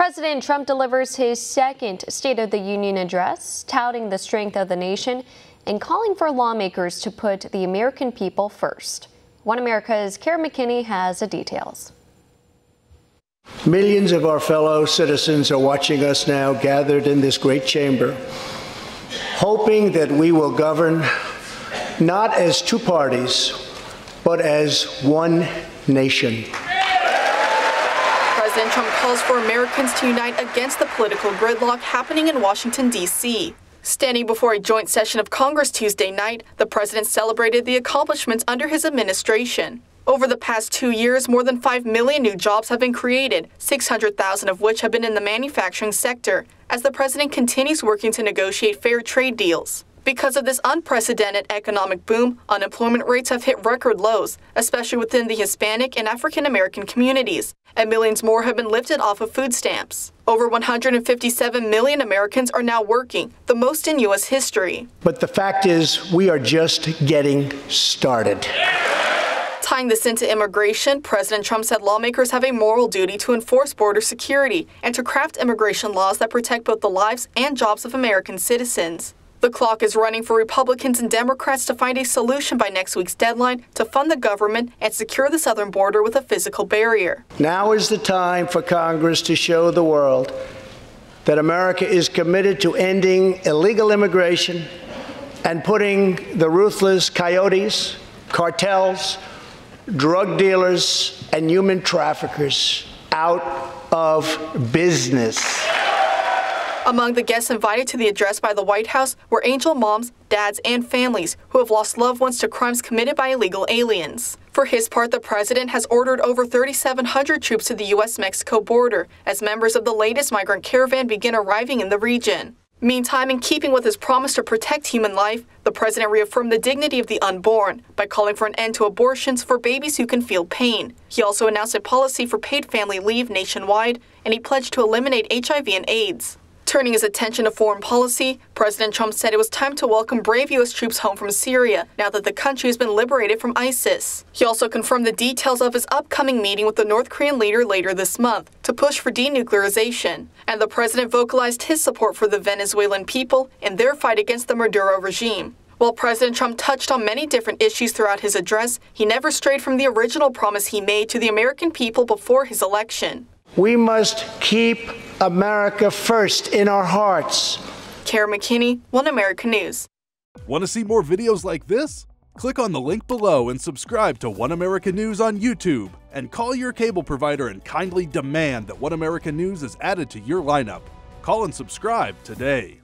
President Trump delivers his second State of the Union address, touting the strength of the nation and calling for lawmakers to put the American people first. One America's McKinney has the details. Millions of our fellow citizens are watching us now gathered in this great chamber, hoping that we will govern not as two parties, but as one nation. President Trump calls for Americans to unite against the political gridlock happening in Washington, D.C. Standing before a joint session of Congress Tuesday night, the president celebrated the accomplishments under his administration. Over the past 2 years, more than 5 million new jobs have been created, 600,000 of which have been in the manufacturing sector, as the president continues working to negotiate fair trade deals. Because of this unprecedented economic boom, unemployment rates have hit record lows, especially within the Hispanic and African American communities, and millions more have been lifted off of food stamps. Over 157 million Americans are now working, the most in U.S. history. But the fact is, we are just getting started. Tying this into immigration, President Trump said lawmakers have a moral duty to enforce border security and to craft immigration laws that protect both the lives and jobs of American citizens. The clock is running for Republicans and Democrats to find a solution by next week's deadline to fund the government and secure the southern border with a physical barrier. Now is the time for Congress to show the world that America is committed to ending illegal immigration and putting the ruthless coyotes, cartels, drug dealers, and human traffickers out of business. Among the guests invited to the address by the White House were angel moms, dads, and families who have lost loved ones to crimes committed by illegal aliens. For his part, the president has ordered over 3,700 troops to the U.S.-Mexico border as members of the latest migrant caravan begin arriving in the region. Meantime, in keeping with his promise to protect human life, the president reaffirmed the dignity of the unborn by calling for an end to abortions for babies who can feel pain. He also announced a policy for paid family leave nationwide, and he pledged to eliminate HIV and AIDS. Turning his attention to foreign policy, President Trump said it was time to welcome brave U.S. troops home from Syria now that the country has been liberated from ISIS. He also confirmed the details of his upcoming meeting with the North Korean leader later this month to push for denuclearization. And the president vocalized his support for the Venezuelan people in their fight against the Maduro regime. While President Trump touched on many different issues throughout his address, he never strayed from the original promise he made to the American people before his election. We must keep America first in our hearts. McKinney, One America News. Want to see more videos like this? Click on the link below and subscribe to One America News on YouTube. And call your cable provider and kindly demand that One America News is added to your lineup. Call and subscribe today.